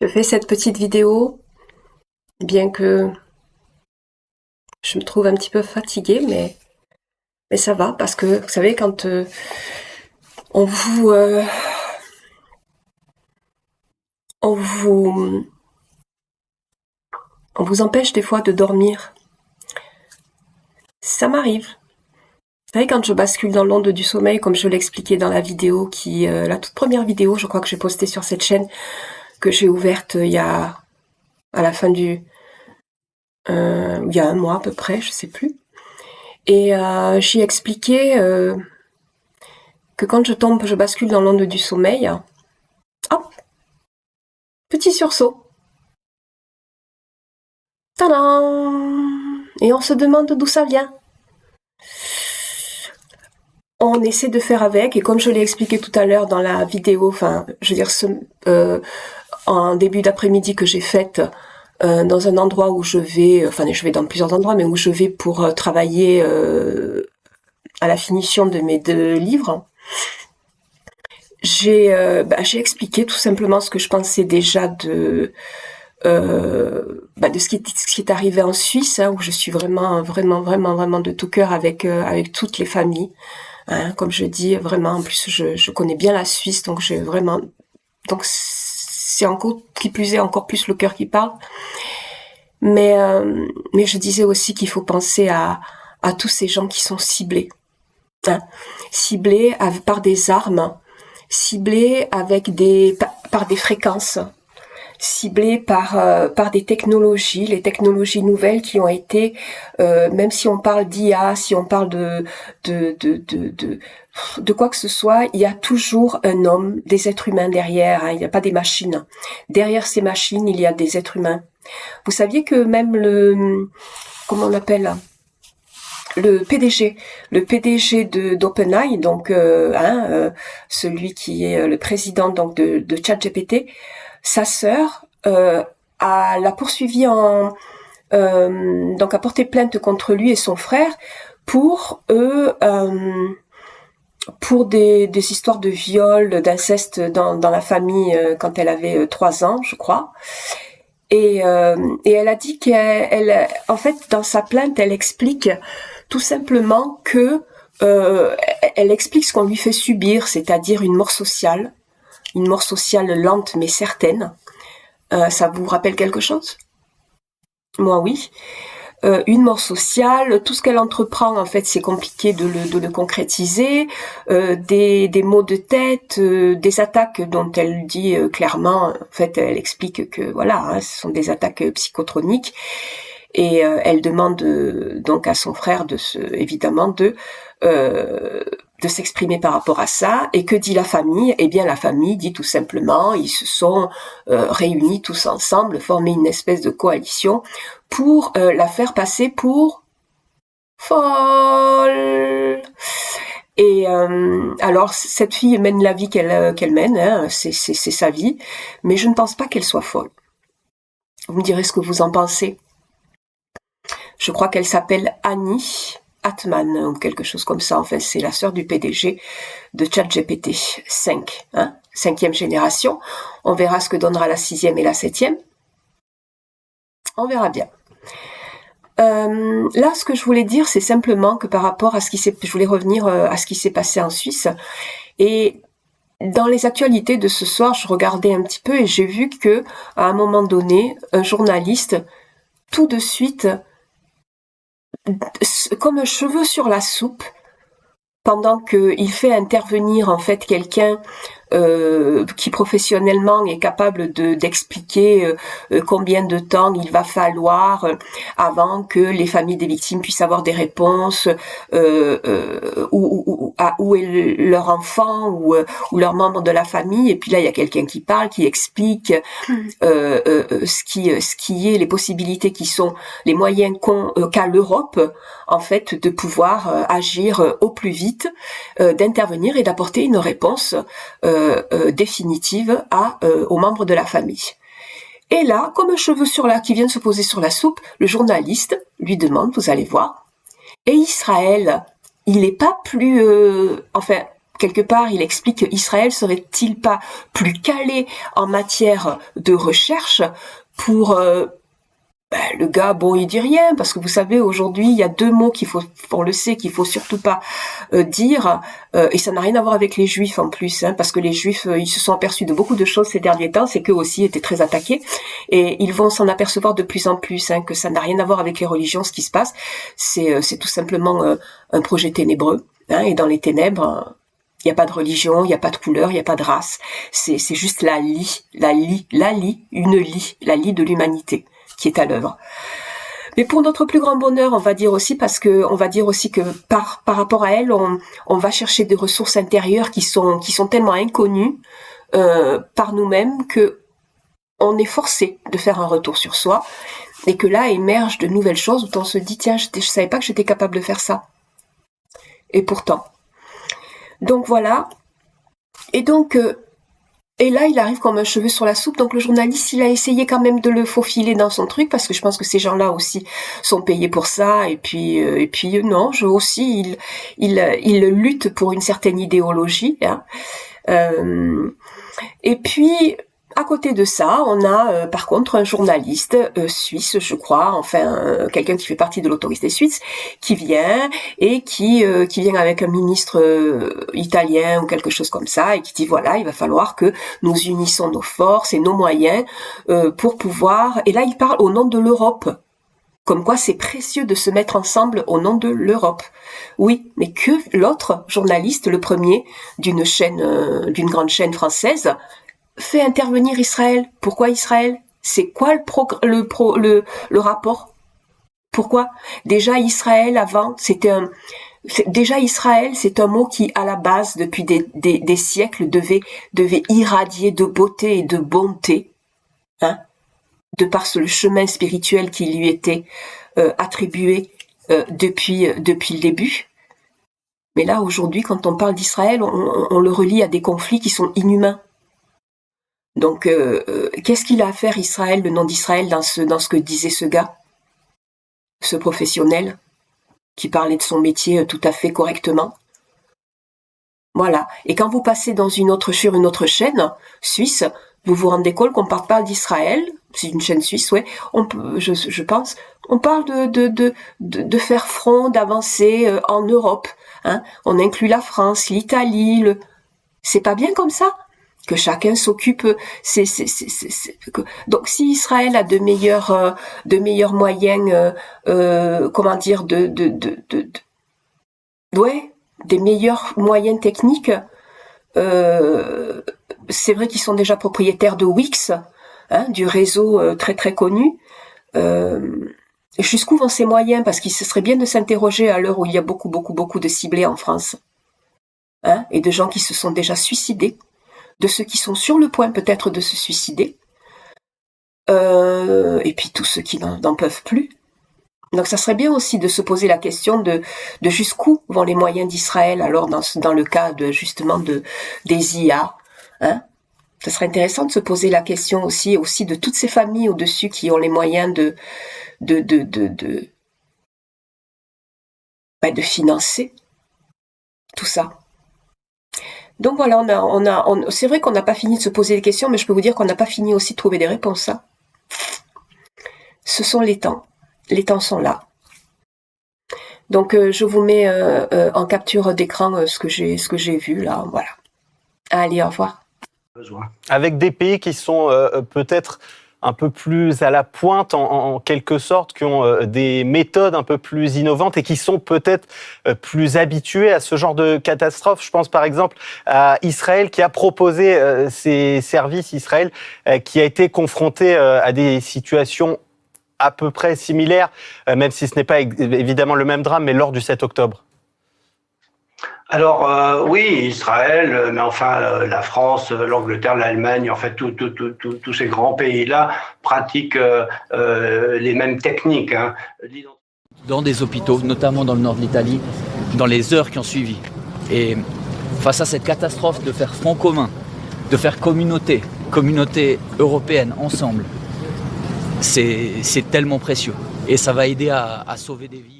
Je fais cette petite vidéo, bien que je me trouve un petit peu fatiguée, mais ça va, parce que, vous savez, quand on vous... on vous... on vous empêche des fois de dormir, ça m'arrive. Vous savez, quand je bascule dans l'onde du sommeil, comme je l'expliquais dans la vidéo la toute première vidéo, je crois que j'ai postée sur cette chaîne, que j'ai ouverte à la fin il y a un mois à peu près, je sais plus. Et j'y expliquais que quand je bascule dans l'onde du sommeil, hop, petit sursaut. Tadam! Et on se demande d'où ça vient. On essaie de faire avec, et comme je l'ai expliqué tout à l'heure dans la vidéo, en début d'après-midi que j'ai faite dans un endroit où je vais dans plusieurs endroits, mais où je vais pour travailler à la finition de mes 2 livres. J'ai expliqué tout simplement ce que je pensais déjà de ce qui est arrivé en Suisse, hein, où je suis vraiment de tout cœur avec toutes les familles. Hein, comme je dis, vraiment, en plus je connais bien la Suisse, donc c'est encore qui plus est encore plus le cœur qui parle. Mais je disais aussi qu'il faut penser à tous ces gens qui sont ciblés, hein, ciblés par des armes, ciblés par des fréquences, ciblés par des technologies, les technologies nouvelles qui ont été, même si on parle d'IA, si on parle de quoi que ce soit, il y a toujours un homme, des êtres humains derrière, hein, il n'y a pas des machines. Derrière ces machines, il y a des êtres humains. Vous saviez que même comment on l'appelle, le PDG d'OpenAI, donc celui qui est le président donc de ChatGPT, sa sœur l'a poursuivi a porté plainte contre lui et son frère pour des histoires de viol, d'inceste dans la famille quand elle avait 3 ans, je crois. Et elle a dit en fait, dans sa plainte, elle explique tout simplement que elle explique ce qu'on lui fait subir, c'est-à-dire une mort sociale lente mais certaine. Ça vous rappelle quelque chose? Moi, oui. Une mort sociale, tout ce qu'elle entreprend, en fait, c'est compliqué de le concrétiser, des maux de tête, des attaques dont elle dit clairement, en fait, elle explique que voilà, hein, ce sont des attaques psychotroniques, et elle demande donc à son frère évidemment de s'exprimer par rapport à ça. Et que dit la famille? Eh bien, la famille dit tout simplement, ils se sont réunis tous ensemble, formé une espèce de coalition pour la faire passer pour folle. Et alors, cette fille mène la vie qu'elle mène, hein, c'est sa vie, mais je ne pense pas qu'elle soit folle. Vous me direz ce que vous en pensez. Je crois qu'elle s'appelle Annie Atman ou quelque chose comme ça. Enfin, c'est la sœur du PDG de ChatGPT 5, hein, 5e génération. On verra ce que donnera la 6e et la 7e. On verra bien. Là, ce que je voulais dire, c'est simplement que par rapport à je voulais revenir à ce qui s'est passé en Suisse. Et dans les actualités de ce soir, je regardais un petit peu et j'ai vu que, à un moment donné, un journaliste, tout de suite, comme un cheveu sur la soupe, pendant qu'il fait intervenir en fait quelqu'un qui professionnellement est capable d'expliquer combien de temps il va falloir avant que les familles des victimes puissent avoir des réponses, où est leur enfant ou leur membre de la famille. Et puis là, il y a quelqu'un qui parle, qui explique ce qui est les possibilités qui sont les moyens qu'a l'Europe en fait de pouvoir agir au plus vite, d'intervenir et d'apporter une réponse définitive aux membres de la famille. Et là, comme un cheveu qui vient de se poser sur la soupe, le journaliste lui demande, vous allez voir, et Israël, il n'est pas plus... quelque part, il explique qu'Israël serait-il pas plus calé en matière de recherche pour... le gars, bon, il dit rien, parce que vous savez, aujourd'hui, il y a deux mots on le sait, qu'il faut surtout pas dire, et ça n'a rien à voir avec les Juifs en plus, parce que les Juifs, ils se sont aperçus de beaucoup de choses ces derniers temps, c'est qu'eux aussi étaient très attaqués, et ils vont s'en apercevoir de plus en plus, que ça n'a rien à voir avec les religions, ce qui se passe, c'est tout simplement un projet ténébreux, et dans les ténèbres, il n'y a pas de religion, il n'y a pas de couleur, il n'y a pas de race, c'est juste la lie de l'humanité qui est à l'œuvre. Mais pour notre plus grand bonheur, on va dire aussi que par rapport à elle, on va chercher des ressources intérieures qui sont tellement inconnues par nous-mêmes que on est forcé de faire un retour sur soi et que là émergent de nouvelles choses où on se dit tiens, je savais pas que j'étais capable de faire ça. Et pourtant. Donc voilà. Et donc et là, il arrive comme un cheveu sur la soupe. Donc le journaliste, il a essayé quand même de le faufiler dans son truc parce que je pense que ces gens-là aussi sont payés pour ça. Et puis non, il lutte pour une certaine idéologie. Et puis à côté de ça, on a par contre un journaliste suisse, je crois, enfin quelqu'un qui fait partie de l'autorité suisse, qui vient et qui vient avec un ministre italien ou quelque chose comme ça et qui dit voilà, il va falloir que nous unissons nos forces et nos moyens pour pouvoir. Et là, il parle au nom de l'Europe. Comme quoi c'est précieux de se mettre ensemble au nom de l'Europe. Oui, mais que l'autre journaliste, le premier d'une grande chaîne française, fait intervenir Israël. Pourquoi Israël? C'est quoi le rapport? Pourquoi? Déjà Israël c'est un mot qui à la base depuis des siècles devait irradier de beauté et de bonté, de par le chemin spirituel qui lui était attribué depuis le début. Mais là aujourd'hui, quand on parle d'Israël, on le relie à des conflits qui sont inhumains. Donc, qu'est-ce qu'il a à faire Israël, le nom d'Israël, dans ce que disait ce gars, ce professionnel, qui parlait de son métier tout à fait correctement? Voilà. Et quand vous passez sur une autre chaîne suisse, vous vous rendez compte qu'on parle d'Israël, c'est une chaîne suisse, ouais. Je pense, on parle de faire front, d'avancer en Europe. On inclut la France, l'Italie, c'est pas bien comme ça? Que chacun s'occupe. Donc si Israël a de meilleurs moyens, des meilleurs moyens techniques, c'est vrai qu'ils sont déjà propriétaires de Wix, du réseau très très connu. Jusqu'où vont ces moyens? Parce qu'il se serait bien de s'interroger à l'heure où il y a beaucoup beaucoup beaucoup de ciblés en France, et de gens qui se sont déjà suicidés, de ceux qui sont sur le point peut-être de se suicider, et puis tous ceux qui n'en peuvent plus. Donc ça serait bien aussi de se poser la question de jusqu'où vont les moyens d'Israël alors dans le cas justement des IA. Ça serait intéressant de se poser la question aussi de toutes ces familles au-dessus qui ont les moyens de financer tout ça. Donc voilà, c'est vrai qu'on n'a pas fini de se poser des questions, mais je peux vous dire qu'on n'a pas fini aussi de trouver des réponses. Ce sont les temps. Les temps sont là. Donc je vous mets en capture d'écran ce que j'ai vu là. Voilà. Allez, au revoir. Avec des pays qui sont peut-être un peu plus à la pointe en quelque sorte, qui ont des méthodes un peu plus innovantes et qui sont peut-être plus habitués à ce genre de catastrophe. Je pense par exemple à Israël qui a proposé ses services, Israël qui a été confronté à des situations à peu près similaires, même si ce n'est pas évidemment le même drame, mais lors du 7 octobre. Alors oui, Israël, mais enfin la France, l'Angleterre, l'Allemagne, en fait tous ces grands pays-là pratiquent les mêmes techniques. Dans des hôpitaux, notamment dans le nord de l'Italie, dans les heures qui ont suivi. Et face à cette catastrophe, de faire front commun, de faire communauté européenne ensemble, c'est tellement précieux. Et ça va aider à sauver des vies.